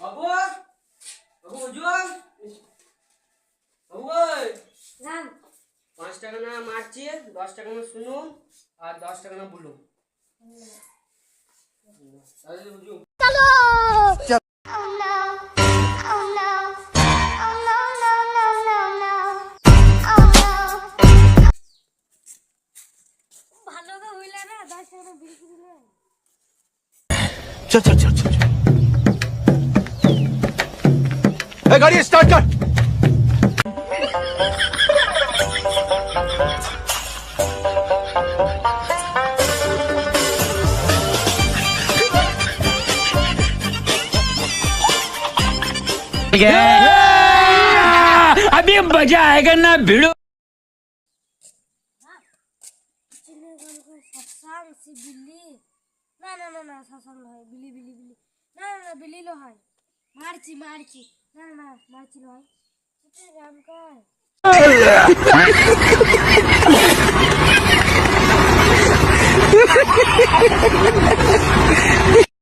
বাবু বাবু ওজন বাবু ওই নাম 5 টাকা না মারছি 10 টাকা না শুনুন আর 10 টাকা না বলুন তাহলে বুঝুন চলো ভালো তো হইলা না 10 টাকা বিক্রি দিলে चल चल चल चल ए, गाड़ी स्टार्ट कर अभी मजा आएगा ना भिड़ो চিনে গেল সাসাং সি বিল্লি না না না না সাসাং হয় বিলি বিলি বিলি না না না বিলি লো হয় মারছি মারছি না না মারছি লো হয় এটা রাম কর